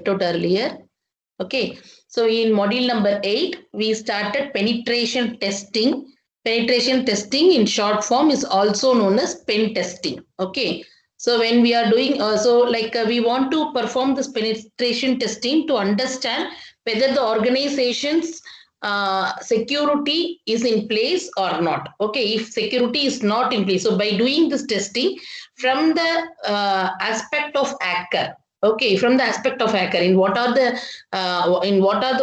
out earlier. Okay, so in module number 8, we started penetration testing. Penetration testing in short form is also known as pen testing. Okay, so when we are doing, we want to perform this penetration testing to understand whether the organization's security is in place or not. Okay, if security is not in place, so by doing this testing from the aspect of hacker. Okay, from the aspect of hacker, in what are the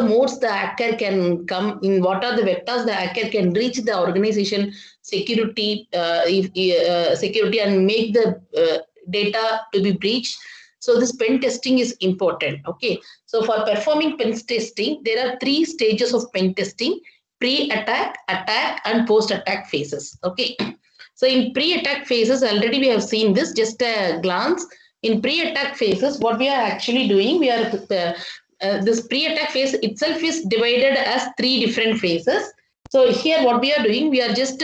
modes the hacker can come, in what are the vectors the hacker can reach the organization security, security and make the data to be breached. So this pen testing is important. Okay, so for performing pen testing, there are 3 stages of pen testing: pre-attack, attack, and post-attack phases. Okay, so in pre-attack phases, already we have seen this, just a glance. In pre-attack phases, what we are actually doing, we are this pre-attack phase itself is divided as 3 different phases. So here what we are doing, we are just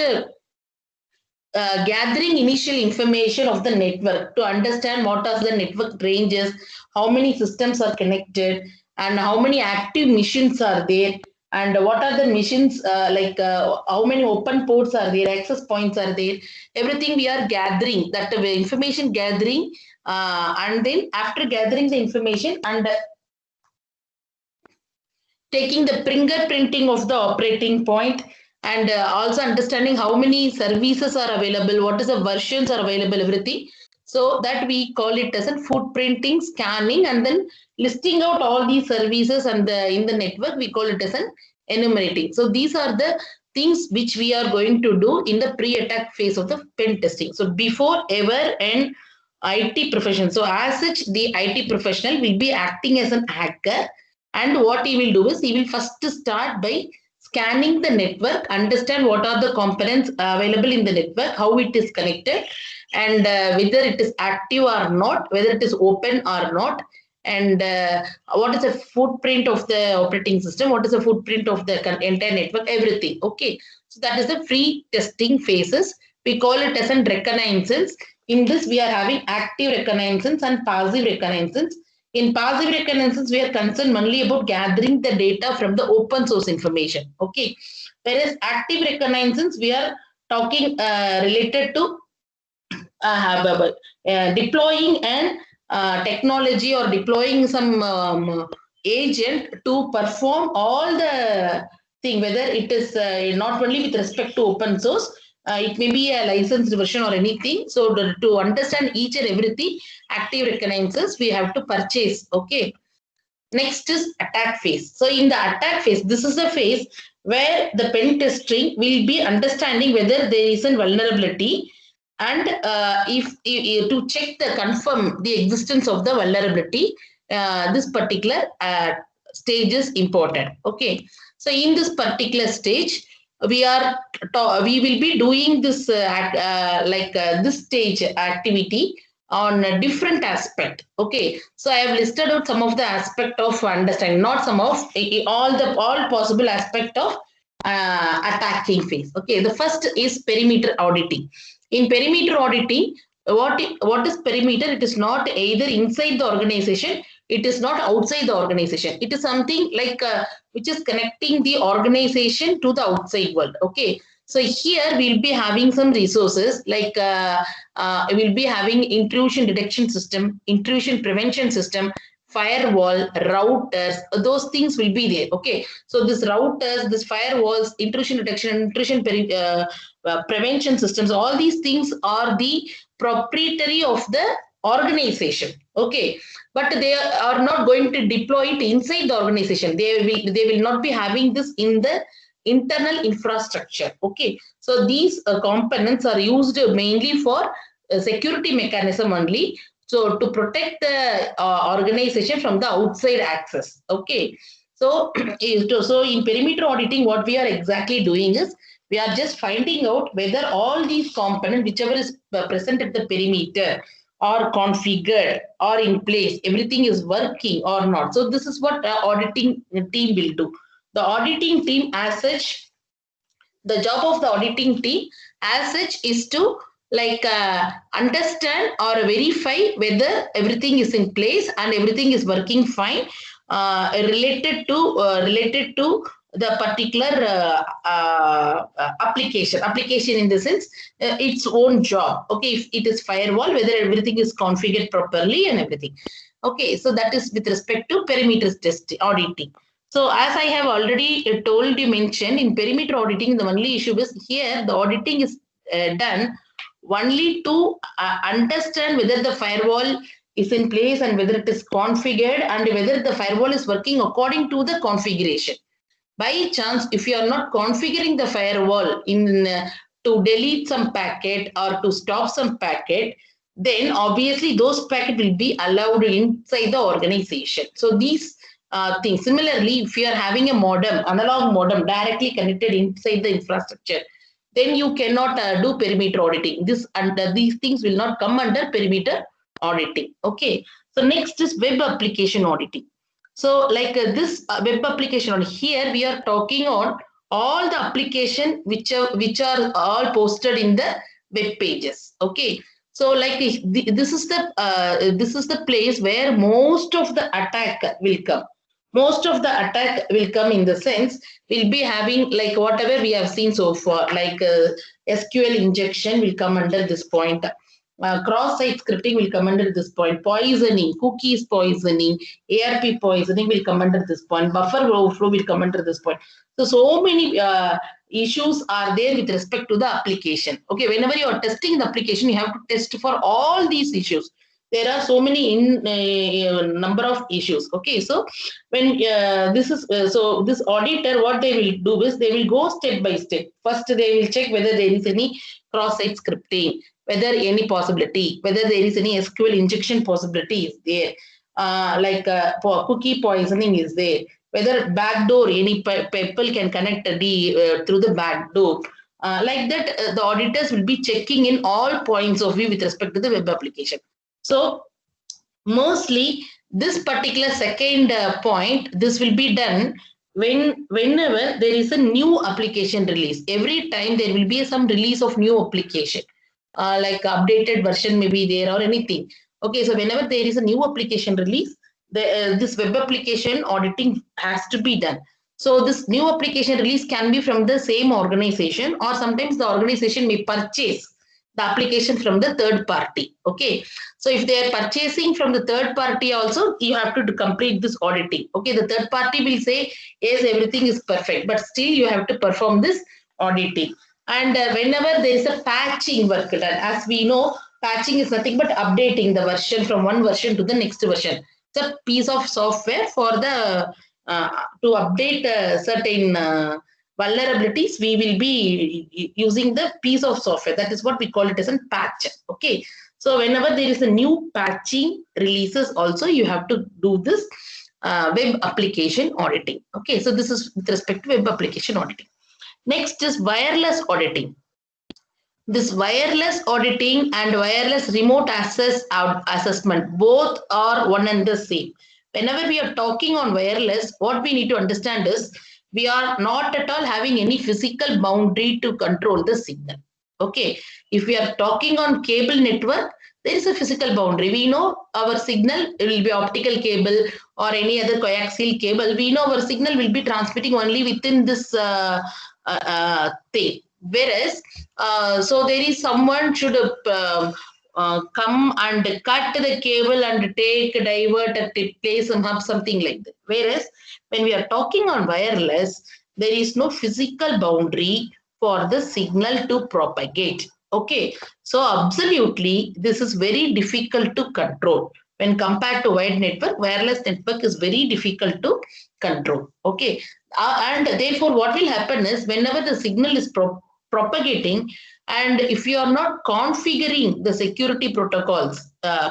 gathering initial information of the network to understand what are the network ranges, how many systems are connected, and how many active machines are there, and what are the machines, how many open ports are there, access points are there. Everything we are gathering, that information gathering, and then after gathering the information and taking the fingerprinting of the operating point, and also understanding how many services are available, what is the versions are available, everything. So that we call it as a footprinting, scanning, and then listing out all these services and in the network, we call it as an enumerating. So these are the things which we are going to do in the pre-attack phase of the pen testing. So before ever an IT professional, so as such the IT professional will be acting as an hacker, and what he will do is he will first start by scanning the network, understand what are the components available in the network, how it is connected, and whether it is active or not, whether it is open or not, and what is the footprint of the operating system, what is the footprint of the entire network, everything. Okay, so that is the free testing phases. We call it as an reconnaissance. In this, we are having active reconnaissance and passive reconnaissance. In passive reconnaissance, we are concerned only about gathering the data from the open source information. Okay. Whereas active reconnaissance, we are talking related to deploying an technology or deploying some agent to perform all the thing, whether it is not only with respect to open source, it may be a licensed version or anything. So to understand each and everything, active reconnaissance we have to purchase. Okay. Next is attack phase. So in the attack phase, this is the phase where the pen testing will be understanding whether there is a vulnerability, and if to check the confirm the existence of the vulnerability, this particular stage is important. Okay, so in this particular stage, we will be doing this this stage activity on a different aspect. Okay, so I have listed out some of the aspect of understanding, not some of all possible aspect of attacking phase. Okay, the first is perimeter auditing. In perimeter auditing, what is perimeter? It is not either inside the organization, it is not outside the organization. It is something like which is connecting the organization to the outside world. Okay, so here we'll be having some resources like we'll be having intrusion detection system, intrusion prevention system, firewall, routers, those things will be there. Okay, so this routers, this firewalls, intrusion detection, prevention systems, all these things are the proprietary of the organization. Okay, but they are not going to deploy it inside the organization. They will not be having this in the internal infrastructure. Okay, so these components are used mainly for security mechanism only, so to protect the organization from the outside access. Okay, so so in perimeter auditing, what we are exactly doing is we are just finding out whether all these components, whichever is present at the perimeter, are configured or in place, everything is working or not. So this is what auditing team will do. The auditing team as such, the job of the auditing team as such is to like understand or verify whether everything is in place and everything is working fine, related to the particular application in the sense its own job. Okay, if it is firewall, whether everything is configured properly and everything. Okay, so that is with respect to perimeter test auditing. So as I have already told you, mentioned in perimeter auditing, the only issue is here the auditing is done only to understand whether the firewall is in place and whether it is configured and whether the firewall is working according to the configuration. By chance, if you are not configuring the firewall in to delete some packet or to stop some packet, then obviously those packet will be allowed inside the organization. So these things. Similarly, if you are having a modem, analog modem directly connected inside the infrastructure, then you cannot do perimeter auditing. This and these things will not come under perimeter auditing. Okay. So next is web application auditing. So like this web application on here, we are talking on all the application which are all posted in the web pages. Okay. So like this is the place where most of the attack will come. Most of the attack will come in the sense we'll be having like whatever we have seen so far, like SQL injection will come under this point. Cross-site scripting will come under this point. Poisoning, cookies poisoning, ARP poisoning will come under this point. Buffer overflow will come under this point. So many issues are there with respect to the application. Okay, whenever you are testing the application, you have to test for all these issues. There are so many number of issues. Okay, so when this auditor, what they will do is they will go step by step. First, they will check whether there is any cross-site scripting, whether any possibility, whether there is any SQL injection possibility is there, for cookie poisoning is there, whether backdoor, any people can connect through the backdoor. Like that, the auditors will be checking in all points of view with respect to the web application. So mostly this particular second point, this will be done whenever there is a new application release. Every time there will be some release of new application, like updated version may be there or anything. Okay, so whenever there is a new application release, this web application auditing has to be done. So this new application release can be from the same organization, or sometimes the organization may purchase the application from the third party. Okay, so if they are purchasing from the third party also, you have to complete this auditing. Okay, the third party will say yes, everything is perfect, but still you have to perform this auditing. And whenever there is a patching work done, as we know, patching is nothing but updating the version from one version to the next version. It's a piece of software for the to update certain vulnerabilities. We will be using the piece of software. That is what we call it as a patch. Okay. So whenever there is a new patching releases, also you have to do this web application auditing. Okay. So this is with respect to web application auditing. Next is wireless auditing. This wireless auditing and wireless remote access assessment, both are one and the same. Whenever we are talking on wireless, what we need to understand is we are not at all having any physical boundary to control the signal. Okay, if we are talking on cable network, there is a physical boundary. We know our signal will be optical cable or any other coaxial cable. We know our signal will be transmitting only within this thing. Whereas, so there is someone should come and cut the cable and take, divert, place some hub, something like that. Whereas, when we are talking on wireless, there is no physical boundary for the signal to propagate. Okay, so absolutely, this is very difficult to control. When compared to wired network, wireless network is very difficult to control. Okay, and therefore, what will happen is whenever the signal is propagating, and if you are not configuring the security protocols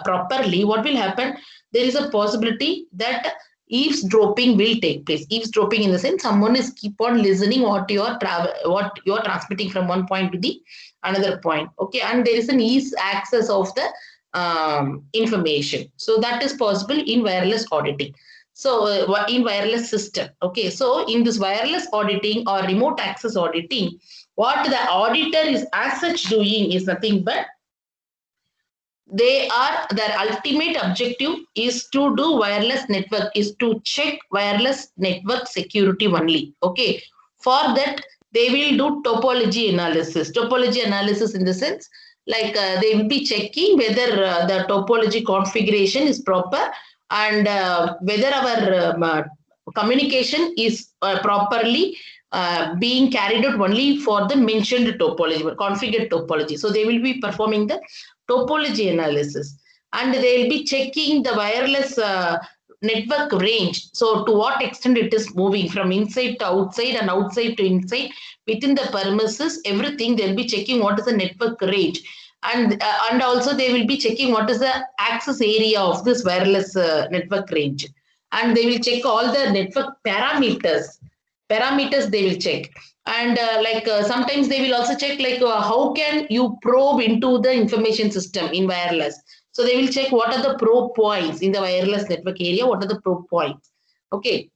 properly, what will happen? There is a possibility that eavesdropping will take place. Eavesdropping in the sense someone is keep on listening what you are transmitting from one point to the another point. Okay, and there is an ease access of the information. So that is possible in wireless auditing. So in wireless system. Okay, so in this wireless auditing or remote access auditing, What the auditor is as such doing is nothing but their ultimate objective is to do wireless network, is to check wireless network security only. Okay. For that, they will do topology analysis. Topology analysis in the sense like they will be checking whether the topology configuration is proper and whether our communication is properly being carried out only for the mentioned topology, configured topology. So they will be performing the topology analysis and they will be checking the wireless network range. So to what extent it is moving from inside to outside and outside to inside within the premises, everything they'll be checking what is the network range. And also they will be checking what is the access area of this wireless network range. And they will check all the network parameters they will check. And sometimes they will also check how can you probe into the information system in wireless. So they will check what are the probe points in the wireless network area, what are the probe points. Okay.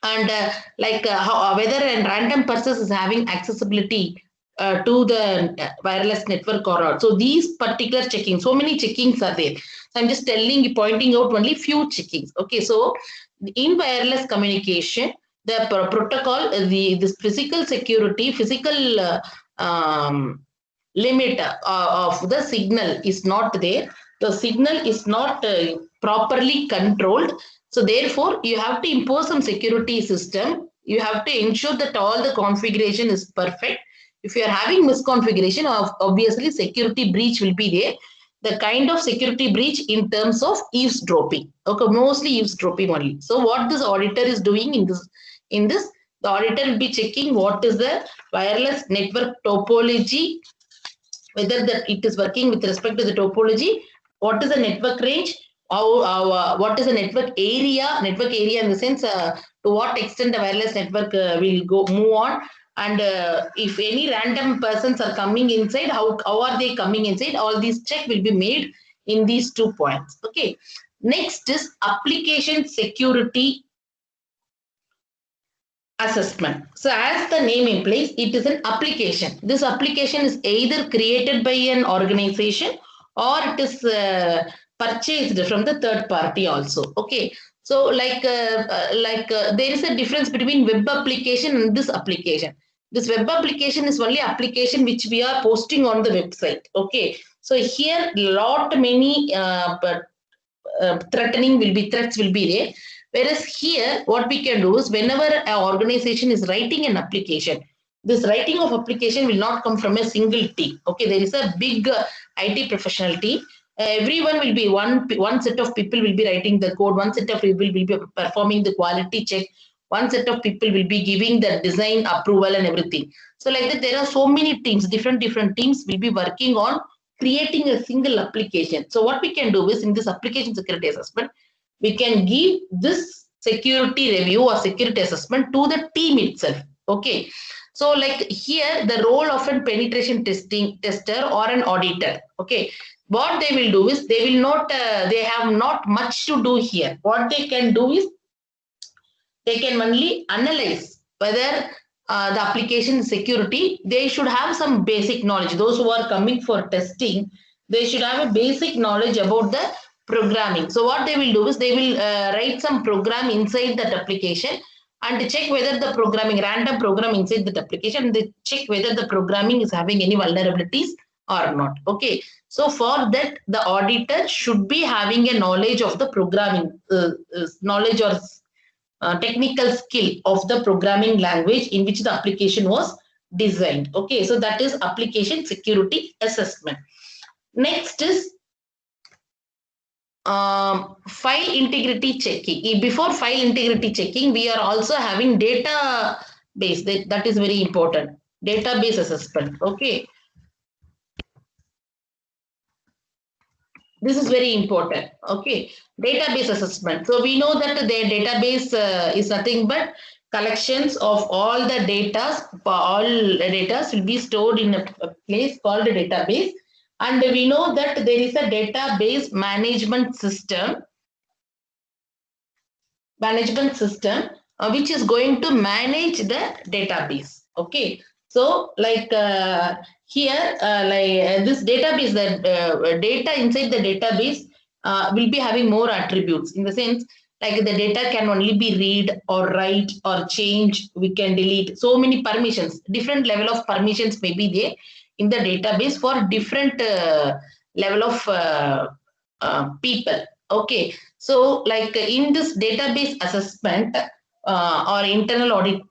And whether a random person is having accessibility to the wireless network or not. So these particular checking, so many checkings are there. So I'm just pointing out only few checkings. Okay, so in wireless communication, the protocol, this physical security, physical limit of the signal is not there. The signal is not properly controlled. So therefore, you have to impose some security system. You have to ensure that all the configuration is perfect. If you are having misconfiguration, obviously security breach will be there. The kind of security breach in terms of eavesdropping. Okay, mostly eavesdropping only. So what this auditor is doing in this, the auditor will be checking what is the wireless network topology, whether that it is working with respect to the topology, what is the network range, what is the network area in the sense to what extent the wireless network will move on, and if any random persons are coming inside, how are they coming inside, all these check will be made in these 2 points. Okay. Next is application security assessment. So as the name implies, it is an application. This application is either created by an organization or it is purchased from the third party also. Okay. So there is a difference between web application and this application. This web application is only application which we are posting on the website. Okay. So here many threats will be there. Whereas here, what we can do is whenever an organization is writing an application, this writing of application will not come from a single team. Okay, there is a big IT professional team. Everyone will be one set of people will be writing the code, one set of people will be performing the quality check, one set of people will be giving the design approval and everything. So like that, there are so many teams, different teams will be working on creating a single application. So what we can do is in this application security assessment, we can give this security review or security assessment to the team itself. Okay. So like here, the role of a penetration tester or an auditor. Okay. What they will do is they have not much to do here. What they can do is they can only analyze whether the application security. They should have some basic knowledge. Those who are coming for testing, they should have a basic knowledge about the programming. So what they will do is they will write some program inside that application and check whether the random program inside that application, they check whether the programming is having any vulnerabilities or not. Okay. So for that, the auditor should be having a knowledge of the programming, knowledge or technical skill of the programming language in which the application was designed. Okay, so that is application security assessment. Next is file integrity checking. Before file integrity checking, we are also having database. That is very important. Database assessment. Okay. This is very important. Okay. Database assessment. So we know that the database is nothing but collections of all the data. All data will be stored in a place called a database. And we know that there is a database management system which is going to manage the database. Okay. So like here, this database, the data inside the database will be having more attributes, in the sense like the data can only be read or write or change. We can delete so many permissions. Different level of permissions may be there in the database for different level of people. Okay, so like in this database assessment or internal audit,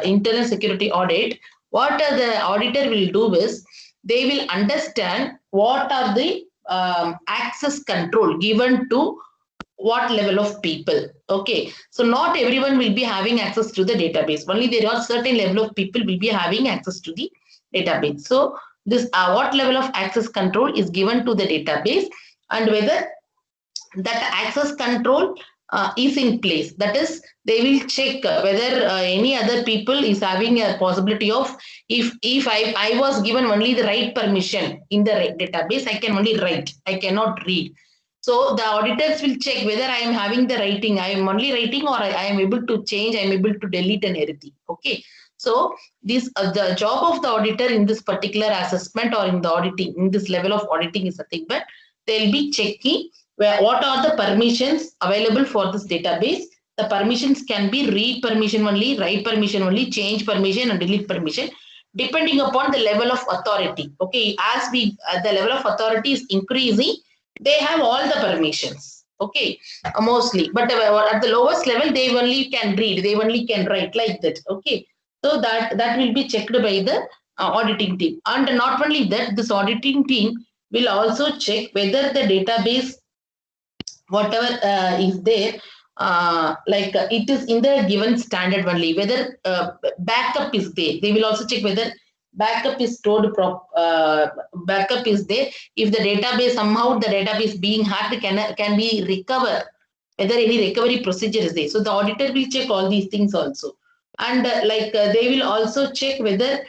internal security audit, what the auditor will do is they will understand what are the access control given to what level of people. Okay, so not everyone will be having access to the database. Only there are certain level of people will be having access to the database. So this what level of access control is given to the database, and whether that access control is in place. That is, they will check whether any other people is having a possibility of, if I was given only the right permission in the database, I can only write, I cannot read. So the auditors will check whether I am having the writing, I am only writing, or I am able to change, I am able to delete and everything. Okay, so this the job of the auditor in this particular assessment or in the auditing, in this level of auditing is nothing but they'll be checking what are the permissions available for this database. The permissions can be read permission only, write permission only, change permission and delete permission, depending upon the level of authority. Okay, as we the level of authority is increasing, they have all the permissions. Okay, mostly, but at the lowest level, they only can read, they only can write, like that. Okay, so that will be checked by the auditing team. And not only that, this auditing team will also check whether the database, whatever is there, it is in the given standard only, whether backup is there. They will also check whether backup is stored backup is there. If the database, somehow the database being hacked, can be recovered, whether any recovery procedure is there. So the auditor will check all these things also. And they will also check whether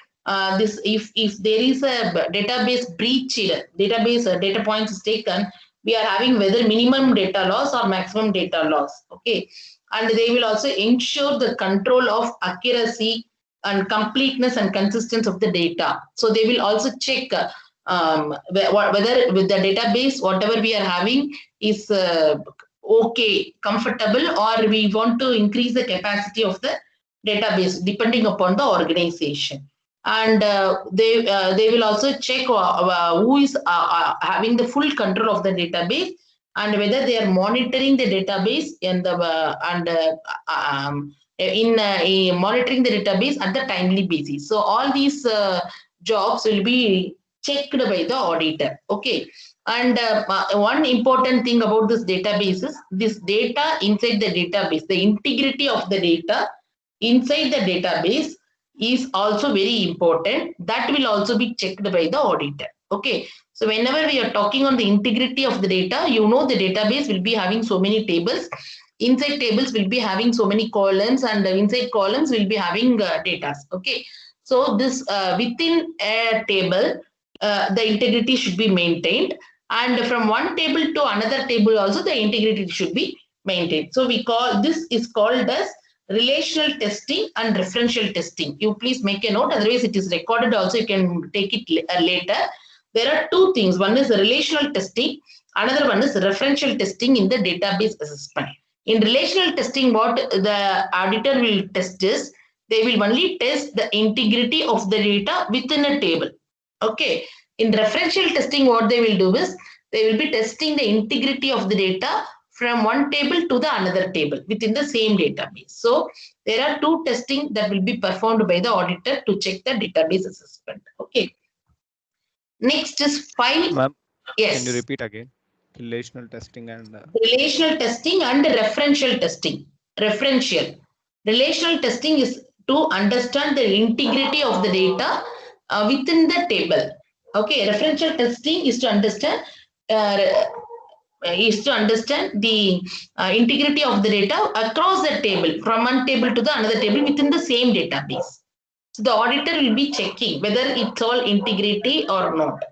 this, if there is a database breach, database data points is taken, we are having whether minimum data loss or maximum data loss. Okay, and they will also ensure the control of accuracy and completeness and consistency of the data. So they will also check whether with the database whatever we are having is okay, comfortable, or we want to increase the capacity of the database depending upon the organization. And they will also check who is having the full control of the database, and whether they are monitoring the database and in monitoring the database at the timely basis. So all these jobs will be checked by the auditor. Okay, and one important thing about this database is this data inside the database, the integrity of the data inside the database is also very important. That will also be checked by the auditor. Okay, so whenever we are talking on the integrity of the data, the database will be having so many tables. Inside tables will be having so many columns, and inside columns will be having data. Okay, so this within a table, the integrity should be maintained, and from one table to another table also the integrity should be maintained. So we call this is called as relational testing and referential testing. You please make a note, otherwise it is recorded also, you can take it later. There are two things. One is relational testing, another one is referential testing in the database assessment. In relational testing, what the auditor will test is, they will only test the integrity of the data within a table. Okay. In referential testing, what they will do is, they will be testing the integrity of the data from one table to the another table within the same database. So there are two testing that will be performed by the auditor to check the database assessment. Okay. Next is file. Ma'am, Yes. can you repeat again? Relational testing and relational testing and referential testing. Referential. Relational testing is to understand the integrity of the data within the table. Okay. Referential testing is to understand the integrity of the data across the table, from one table to the another table within the same database. So the auditor will be checking whether it's all integrity or not.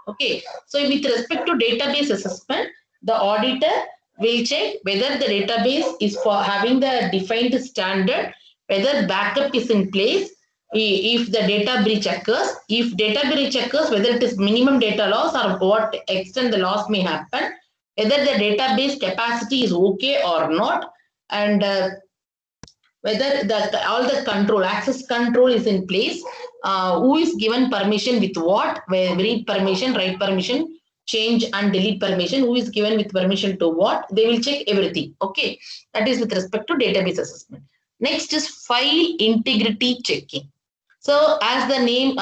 Okay, so with respect to database assessment, the auditor will check whether the database is for having the defined standard, whether backup is in place, if the data breach occurs, if data breach occurs, whether it is minimum data loss or what extent the loss may happen, whether the database capacity is okay or not, and whether all the control, access control is in place, who is given permission with what, read permission, write permission, change and delete permission, who is given with permission to what, they will check everything. Okay, that is with respect to database assessment. Next is file integrity checking. So as the name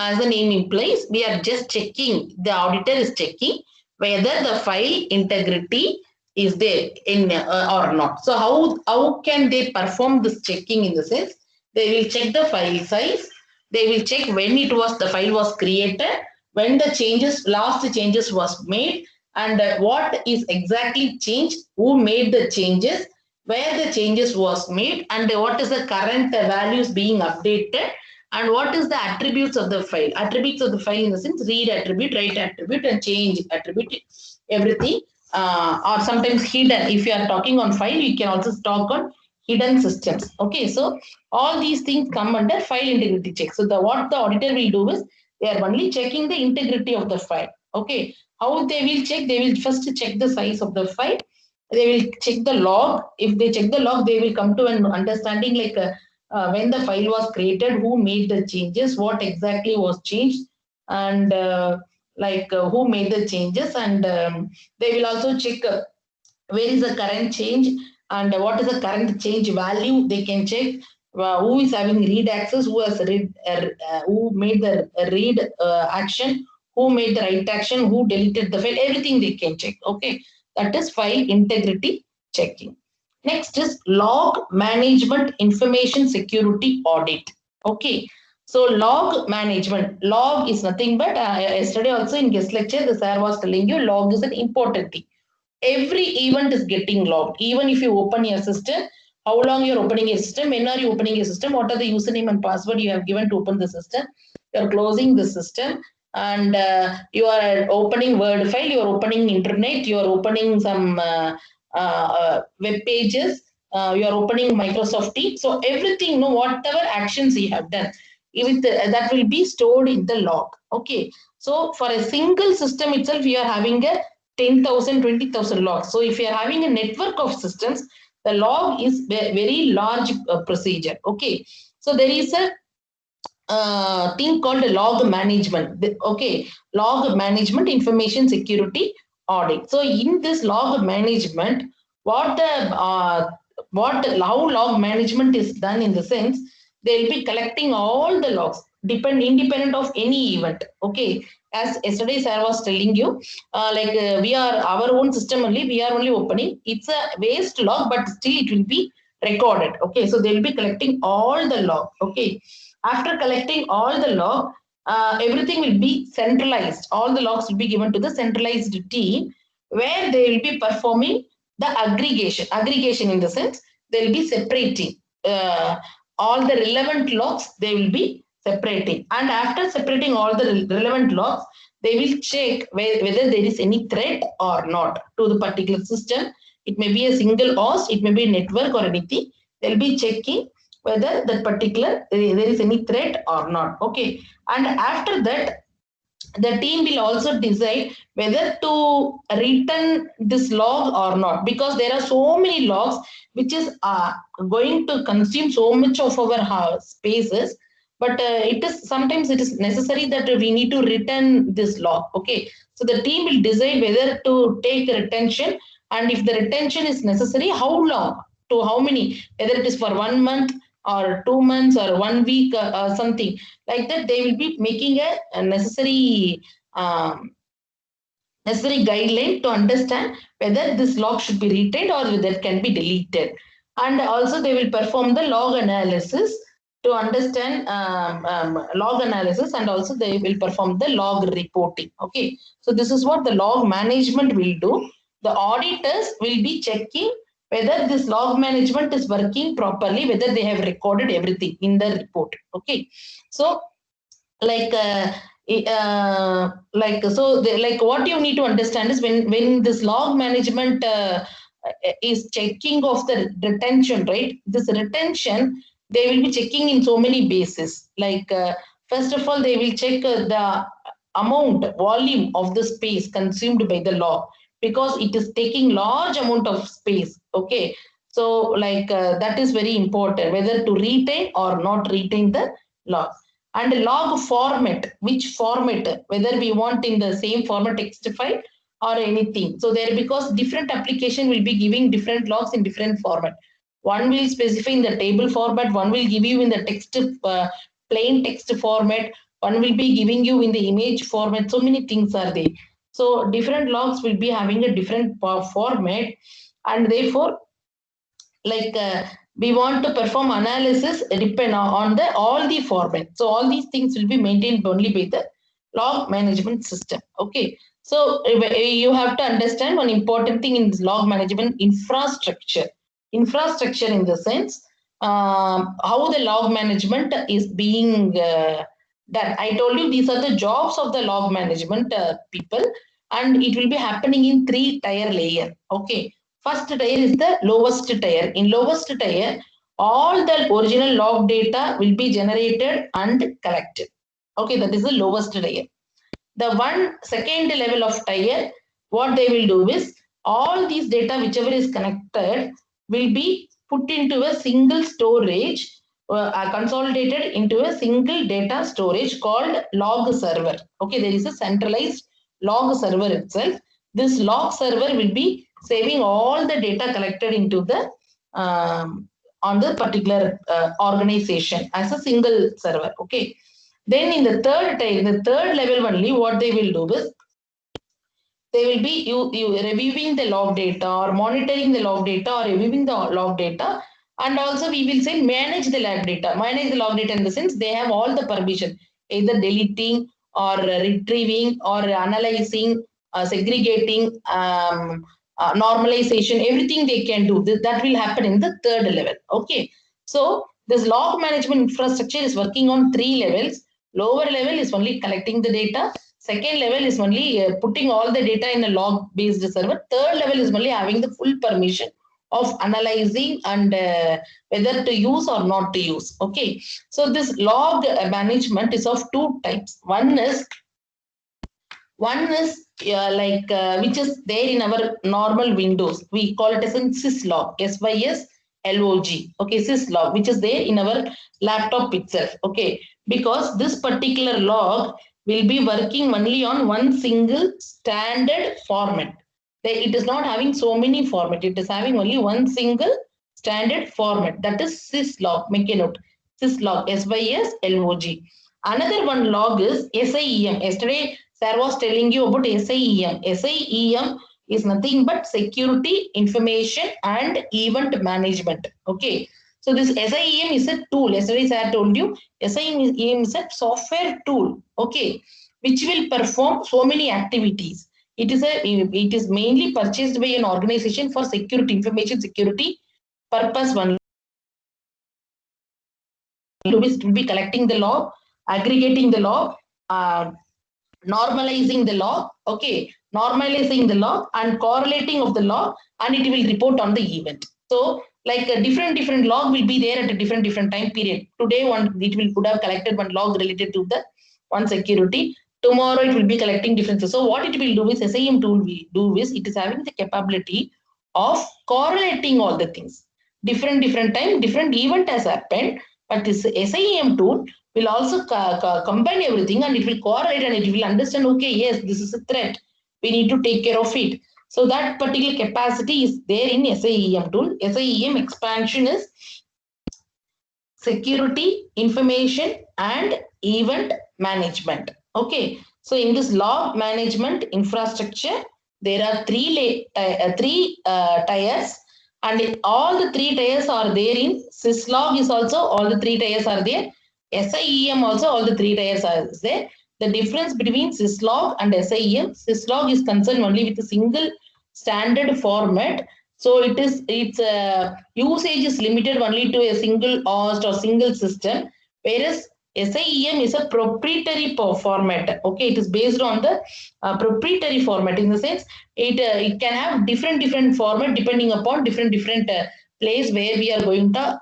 implies, we are just checking, the auditor is checking whether the file integrity is there in or not. So how can they perform this checking? In the sense, they will check the file size, they will check when the file was created, when the last changes was made, and what is exactly changed, who made the changes, where the changes was made, and what is the current values being updated, and what is the attributes of the file. Attributes of the file in the sense, read attribute, write attribute, and change attribute, everything. Or sometimes hidden. If you are talking on file, you can also talk on hidden systems. Okay, so all these things come under file integrity check. So what the auditor will do is, they are only checking the integrity of the file. Okay, how they will check? They will first check the size of the file. They will check the log. If they check the log, they will come to an understanding like when the file was created, who made the changes, what exactly was changed, and who made the changes, and they will also check where is the current change and what is the current change value. They can check who is having read access, who has read, who made the read action, who made the write action, who deleted the file. Everything they can check. Okay, that is file integrity checking. Next is log management information security audit. Okay, so log management. Log is nothing but yesterday also in guest lecture, the sir was telling you log is an important thing. Every event is getting logged. Even if you open your system, how long you're opening your system, when are you opening your system, what are the username and password you have given to open the system, you're closing the system, and you are opening Word file, you're opening internet, you're opening some web pages, you're opening Microsoft Teams. So everything, whatever actions you have done, that will be stored in the log. Okay. So for a single system itself, you are having a 10,000, 20,000 logs. So if you are having a network of systems, the log is very large procedure. Okay. So there is a thing called log management. Okay. Log management information security audit. So in this log management, how log management is done in the sense, they'll be collecting all the logs independent of any event. Okay, as yesterday sir was telling you, we are our own system only, we are only opening, it's a waste log, but still it will be recorded. Okay, so they will be collecting all the log. Okay, after collecting all the log, everything will be centralized. All the logs will be given to the centralized team, where they will be performing the aggregation. Aggregation in the sense, they will be separating all the relevant logs, they will be separating. And after separating all the relevant logs, they will check whether there is any threat or not to the particular system. It may be a single host, it may be a network or anything. They'll be checking whether that particular there is any threat or not. Okay. And after that, the team will also decide whether to return this log or not, because there are so many logs which is going to consume so much of our spaces, but sometimes it is necessary that we need to return this log. Okay, so the team will decide whether to take the retention, and if the retention is necessary, how long, to how many, whether it is for 1 month or 2 months or 1 week or something like that. They will be making a necessary guideline to understand whether this log should be retained or whether it can be deleted. And also they will perform the log analysis to understand log analysis, and also they will perform the log reporting. Okay, so this is what the log management will do. The auditors will be checking whether this log management is working properly, whether they have recorded everything in the report. Okay, so what you need to understand is, when this log management is checking of the retention, right? This retention, they will be checking in so many bases. Like first of all, they will check the volume of the space consumed by the log, because it is taking large amount of space. Okay, so like that is very important, whether to retain or not retain the log. And log format, which format, whether we want in the same format text file or anything. So there, because different application will be giving different logs in different format. One will specify in the table format, one will give you in the text, plain text format, one will be giving you in the image format. So many things are there. So different logs will be having a different format, and therefore, like we want to perform analysis depend on the all the format. So all these things will be maintained only by the log management system. Okay, so you have to understand one important thing in this log management: infrastructure. Infrastructure in the sense how the log management is being done. I told you these are the jobs of the log management people, and it will be happening in 3 tier layer. Okay, first tier is the lowest tier. In lowest tier, all the original log data will be generated and collected. Okay, that is the lowest tier. The second level of tier, what they will do is all these data, whichever is connected, will be put into a single storage, consolidated into a single data storage called log server. Okay, there is a centralized log server itself. This log server will be saving all the data collected into the on the particular organization as a single server. Okay. Then in the third level only, what they will do is they will be you reviewing the log data or monitoring the log data or reviewing the log data, and also we will say manage the log data. Manage the log data in the sense they have all the permission, either deleting or retrieving or analyzing, segregating, normalization, everything they can do. That will happen in the third level. Okay, so this log management infrastructure is working on 3 levels. Lower level is only collecting the data. Second level is only putting all the data in a log based server. Third level is only having the full permission of analyzing and whether to use or not to use. Okay, so this log management is of 2 types. One is which is there in our normal Windows. We call it as a syslog, SYSLOG. Okay, syslog, which is there in our laptop itself. Okay, because this particular log will be working only on one single standard format. It is not having so many format. It is having only one single standard format. That is syslog. Make a note. Syslog, SYSLOG. Another one log is SIEM. Yesterday, Sarah was telling you about SIEM. SIEM is nothing but security, information, and event management. Okay. So this SIEM is a tool. Yesterday, Sarah told you SIEM is a software tool. Okay, which will perform so many activities. It is mainly purchased by an organization for security, information security purpose. One will be collecting the log, aggregating the log, normalizing the log, okay, normalizing the log and correlating of the log, and it will report on the event. So like a different log will be there at a different time period. Today it could have collected one log related to the one security. Tomorrow it will be collecting different. So what it will do is SIEM tool will do is it is having the capability of correlating all the things. Different time, different event has happened, but this SIEM tool will also combine everything, and it will correlate and it will understand, okay, yes, this is a threat. We need to take care of it. So that particular capacity is there in SIEM tool. SIEM expansion is security, information, and event management. Okay. So in this log management infrastructure, there are three tiers, and all the 3 tiers are there in syslog. Is also all the 3 tiers are there. SIEM also all the 3 tiers are there. The difference between syslog and SIEM: syslog is concerned only with a single standard format. So its usage is limited only to a single host or single system, whereas SIEM is a proprietary format. Okay, it is based on the proprietary format, in the sense it can have different format depending upon different place where we are going to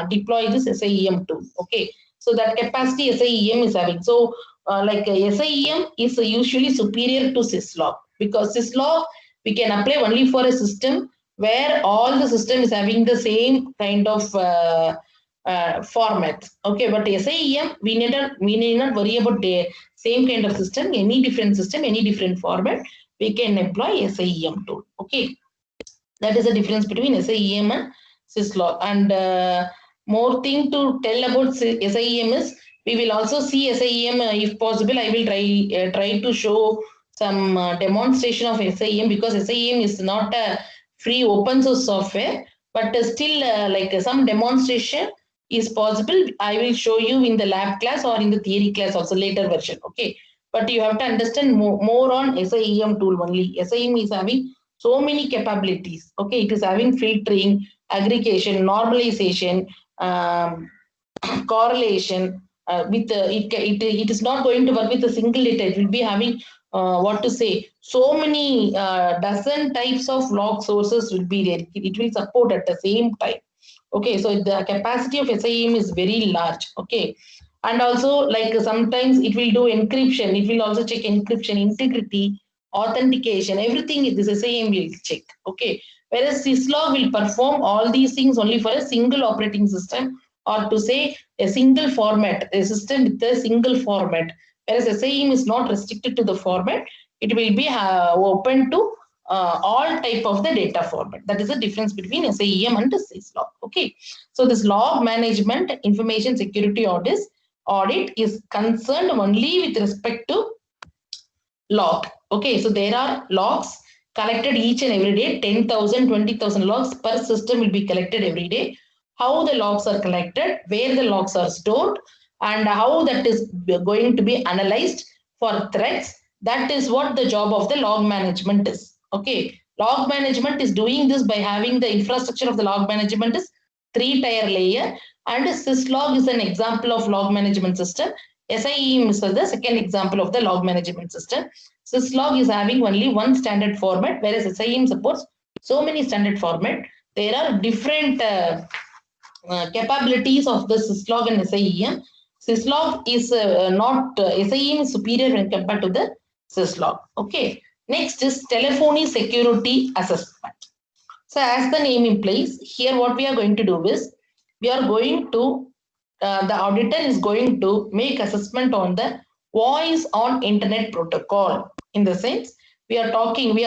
deploy this SIEM tool. Okay, so that capacity SIEM is having. So SIEM is usually superior to syslog, because syslog we can apply only for a system where all the system is having the same kind of format. Okay, but SIEM we need not worry about the same kind of system, any different system, any different format, we can employ SIEM tool. Okay, that is the difference between SIEM and syslog. And more thing to tell about SIEM is, we will also see SIEM if possible. I will try to show some demonstration of SIEM, because SIEM is not a free open source software, but still some demonstration is possible. I will show you in the lab class or in the theory class also, later version. Okay, but you have to understand more on SIEM tool only. SIEM is having so many capabilities. Okay, it is having filtering, aggregation, normalization, correlation. It is not going to work with a single data. It will be having so many dozen types of log sources will be there. It will support at the same time. Okay, so the capacity of SIEM is very large. Okay, and also sometimes it will do encryption. It will also check encryption, integrity, authentication, everything this SIEM will check. Okay, whereas syslog will perform all these things only for a single operating system, or to say a single format, a system with a single format. Whereas SIEM is not restricted to the format, it will be open to all type of the data format. That is the difference between SIEM and syslog. Okay, so this log management information security audit is concerned only with respect to log. Okay, so there are logs collected each and every day. 10,000, 20,000 logs per system will be collected every day. How the logs are collected, where the logs are stored, and how that is going to be analyzed for threats. That is what the job of the log management is. Okay, log management is doing this by having the infrastructure of the log management is 3-tier layer, and syslog is an example of log management system. SIEM is the second example of the log management system. Syslog is having only one standard format, whereas SIEM supports so many standard format. There are different capabilities of the syslog and SIEM. Syslog is SIEM is superior when compared to the syslog. Okay. Next is telephony security assessment. So as the name implies, here what we are going to do is, we are going to the auditor is going to make assessment on the voice on internet protocol. In the sense, we are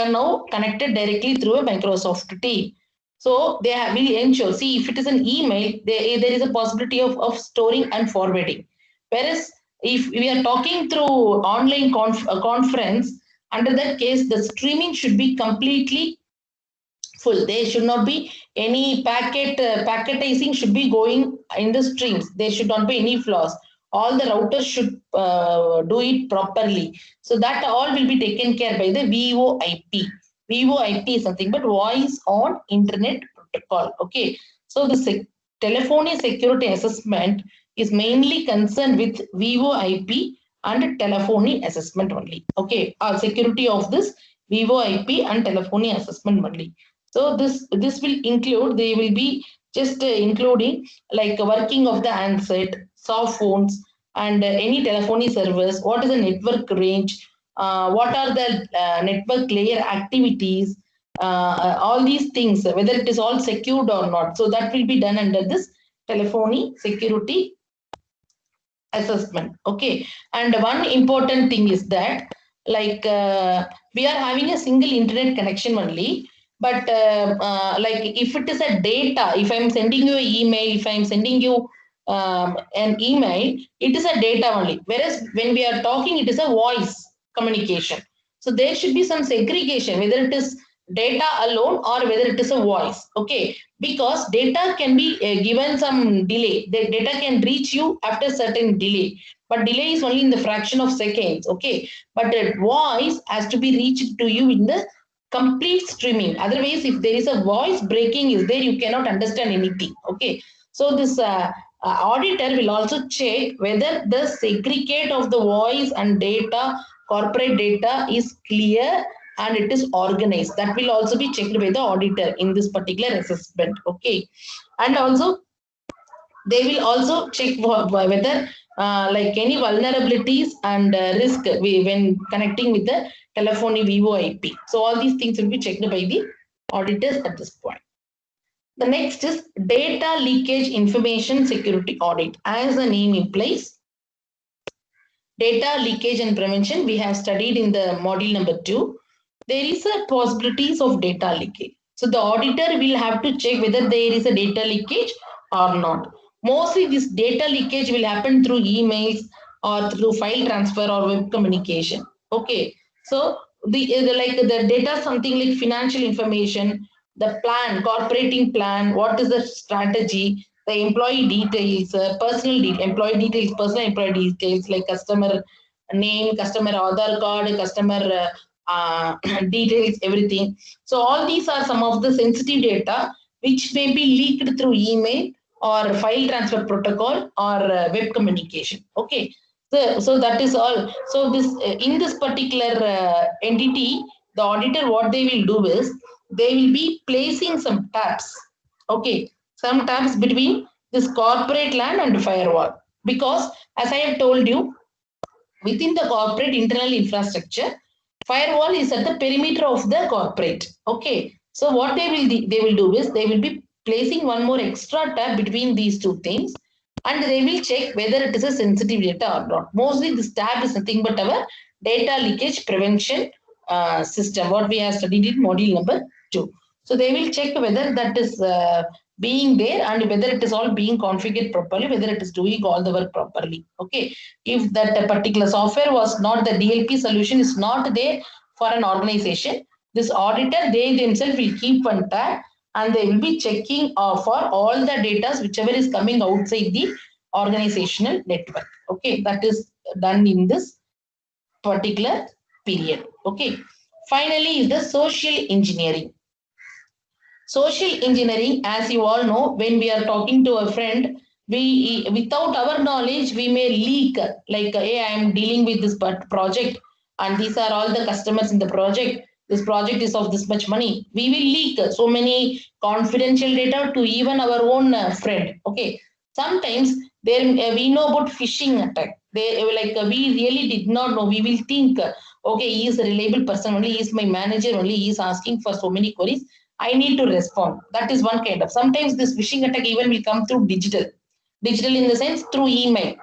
now connected directly through a Microsoft team. So they will ensure, see, if it is an email, there is a possibility of storing and forwarding. Whereas if we are talking through online conference, under that case, the streaming should be completely full. There should not be any packetizing should be going in the streams. There should not be any flaws. All the routers should do it properly. So that all will be taken care by the VoIP. VoIP is something but voice on internet protocol. Okay. So the telephony security assessment is mainly concerned with VoIP and telephony assessment only. Okay. Security of this VoIP and telephony assessment only. So this will include, they will be just including working of the handset, soft phones, and any telephony service. What is the network range? What are the network layer activities? All these things, whether it is all secured or not. So that will be done under this telephony security assessment. Okay. And one important thing is that we are having a single internet connection only. But if it is a data, if I'm sending you an email, if I'm sending you an email, it is a data only. Whereas when we are talking, it is a voice communication. So there should be some segregation, whether it is data alone or whether it is a voice. Okay, because data can be given some delay. The data can reach you after certain delay, but delay is only in the fraction of seconds. Okay, but voice has to be reached to you in the complete streaming. Otherwise, if there is a voice breaking is there, you cannot understand anything. Okay, so this auditor will also check whether the segregate of the voice and data, corporate data is clear and it is organized. That will also be checked by the auditor in this particular assessment. Okay, and also They will also check whether like any vulnerabilities and risk when connecting with the telephony VoIP. So all these things will be checked by the auditors at this point. The next is data leakage information security audit. As the name implies, data leakage and prevention we have studied in the module number 2. There is a possibilities of data leakage. So the auditor will have to check whether there is a data leakage or not. Mostly this data leakage will happen through emails or through file transfer or web communication. Okay. So the data, something like financial information, the plan, corporating plan, what is the strategy, the employee details, employee details, personal employee details like customer name, customer Aadhaar card, customer details, everything. So all these are some of the sensitive data which may be leaked through email or file transfer protocol or web communication. Okay. So that is all. So this in this particular entity, the auditor, what they will do is they will be placing some tabs. Okay, some tabs between this corporate LAN and firewall, because as I have told you, within the corporate internal infrastructure, firewall is at the perimeter of the corporate. Okay, so what they will do is they will be placing one more extra tab between these two things, and they will check whether it is a sensitive data or not. Mostly this tab is nothing but our data leakage prevention system, what we have studied in module number 2. So they will check whether that is being there and whether it is all being configured properly, whether it is doing all the work properly. Okay, if that particular software was not, the DLP solution is not there for an organization, this auditor, they themselves will keep one tab and they will be checking for all the data whichever is coming outside the organizational network. Okay, that is done in this particular period. Okay, finally is the social engineering. Social engineering, as you all know, when we are talking to a friend, we, without our knowledge, we may leak like, hey, I am dealing with this project and these are all the customers in the project. This project is of this much money. We will leak so many confidential data to even our own friend. Okay. Sometimes there we know about phishing attack. They like we really did not know. We will think, okay, he is a reliable person only. He is my manager only. He is asking for so many queries. I need to respond. That is one kind of. Sometimes this phishing attack even will come through digital. Digital in the sense through email.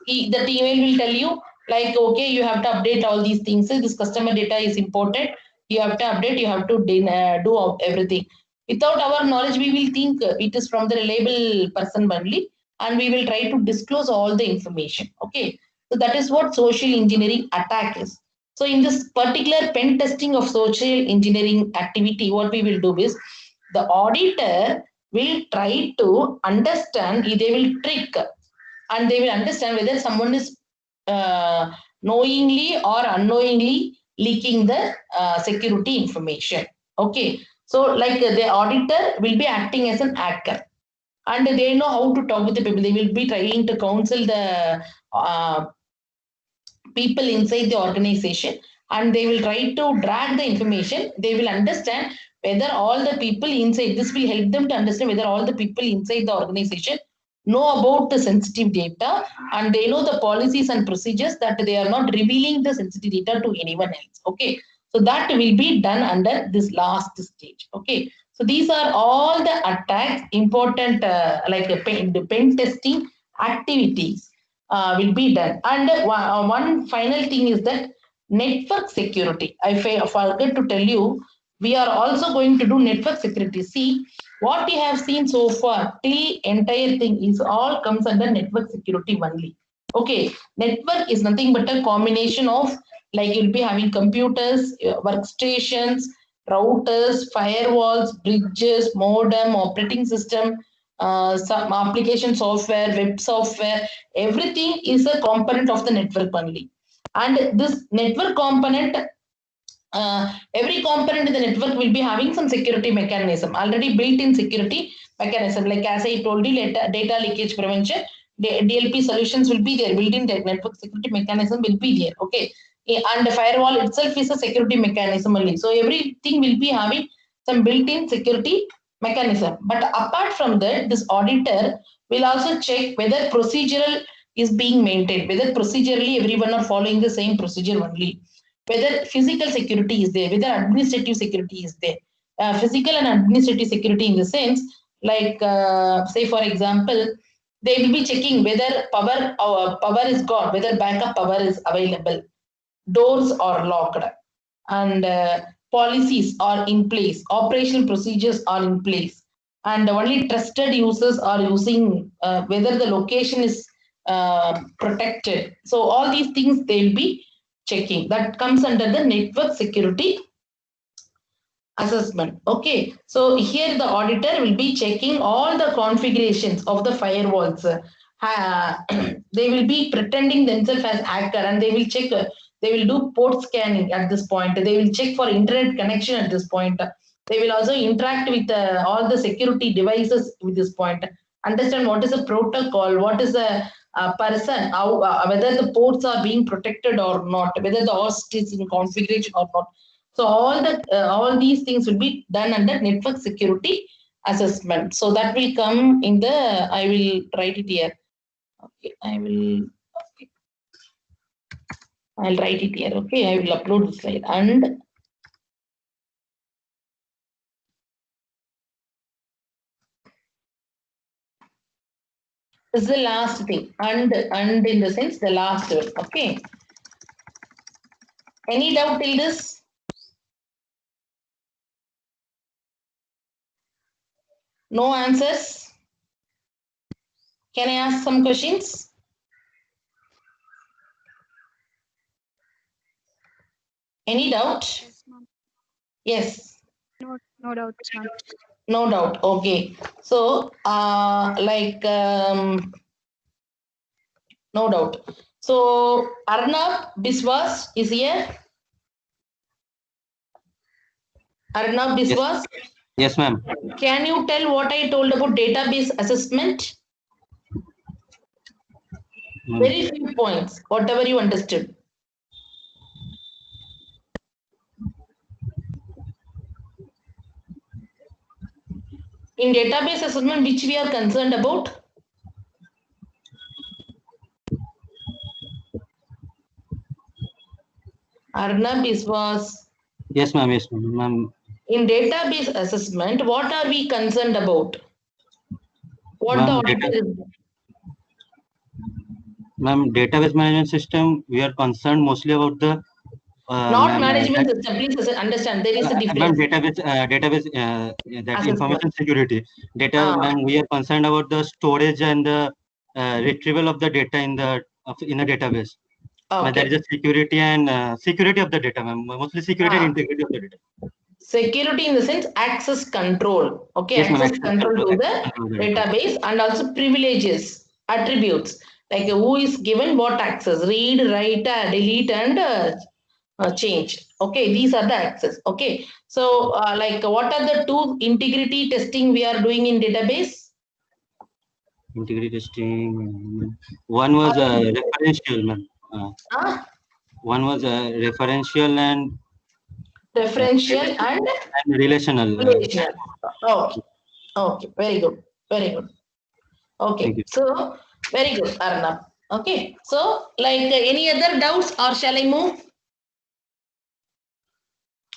That email will tell you like, okay, you have to update all these things. This customer data is important. You have to update. You have to do everything. Without our knowledge, we will think it is from the reliable person only, and we will try to disclose all the information. Okay. So that is what social engineering attack is. So in this particular pen testing of social engineering activity, what we will do is the auditor will try to understand, they will trick and they will understand whether someone is knowingly or unknowingly leaking the security information. Okay. So like the auditor will be acting as an hacker and they know how to talk with the people. They will be trying to counsel the people inside the organization and they will try to drag the information. They will understand whether all the people inside, this will help them to understand whether all the people inside the organization know about the sensitive data and they know the policies and procedures, that they are not revealing the sensitive data to anyone else. Okay. So that will be done under this last stage. Okay. So these are all the attacks, important like the pen testing activities will be done. And one final thing is that network security. I forget to tell you, we are also going to do network security. See, what we have seen so far, till entire thing is all comes under network security only. Okay, network is nothing but a combination of, like you'll be having computers, workstations, routers, firewalls, bridges, modem, operating system, some application software, web software, everything is a component of the network only. And this network component, every component in the network will be having some security mechanism, already built-in security mechanism. Like as I told you, data leakage prevention, DLP solutions will be there, built-in network security mechanism will be there. Okay. And the firewall itself is a security mechanism only. So everything will be having some built-in security mechanism. But apart from that, this auditor We'll also check whether procedural is being maintained, whether procedurally everyone are following the same procedure only, whether physical security is there, whether administrative security is there. Physical and administrative security in the sense, like say for example, they will be checking whether power is gone, whether backup power is available, doors are locked, and policies are in place, operational procedures are in place, and only trusted users are using, whether the location is protected. So all these things they'll be checking. That comes under the network security assessment. Okay, so here the auditor will be checking all the configurations of the firewalls. They will be pretending themselves as hacker, and they will check, they will do port scanning at this point, they will check for internet connection at this point, they will also interact with all the security devices with this point, understand what is the protocol, what is the person, how, whether the ports are being protected or not, whether the host is in configuration or not. So all these things will be done under network security assessment. So that will come in the, I will write it here. Okay, okay. I'll write it here. Okay, I will upload the slide. And this is the last thing. And in the sense, the last one. Okay. Any doubt till this? No answers? Can I ask some questions? Any doubt? Yes, ma'am. Yes. No doubt, ma'am. No doubt. Okay. So, no doubt. So, Arnab Biswas is here. Arnab Biswas. Yes, ma'am. Can you tell what I told about database assessment? Very few points, whatever you understood. In database assessment, which we are concerned about? Arnab Biswas. Yes, ma'am. Yes, ma'am. In database assessment, what are we concerned about? What the auditor is? Ma'am, database management system, we are concerned mostly about the not management system. Please understand there is a difference. Ma'am, database that information security data. Ma'am, we are concerned about the storage and the retrieval of the data in a database. Okay. There is a security and security of the data, ma'am. Mostly security and integrity of the data. Security in the sense access control. Okay, yes, access control to the database, and also privileges, attributes, like who is given what access, read, write, delete, and change. Okay, these are the access. Okay, so like what are the two integrity testing we are doing in database? Integrity testing. One was referential, ma'am. One was referential and relational. Relational. Okay. Okay. Very good. Very good. Okay. So very good, Arnab. Okay. So like any other doubts, or shall I move?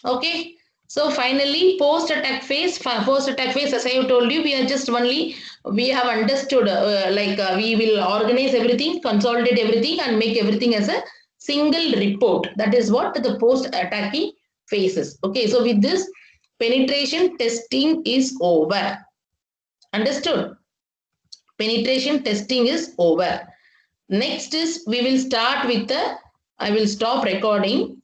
Okay. So finally, post-attack phase. Post-attack phase, as I told you, we are just only, we have understood we will organize everything, consolidate everything, and make everything as a single report. That is what the post-attacking phases. Okay, so with this, penetration testing is over. Understood? Penetration testing is over. Next is, we will start with the, I will stop recording.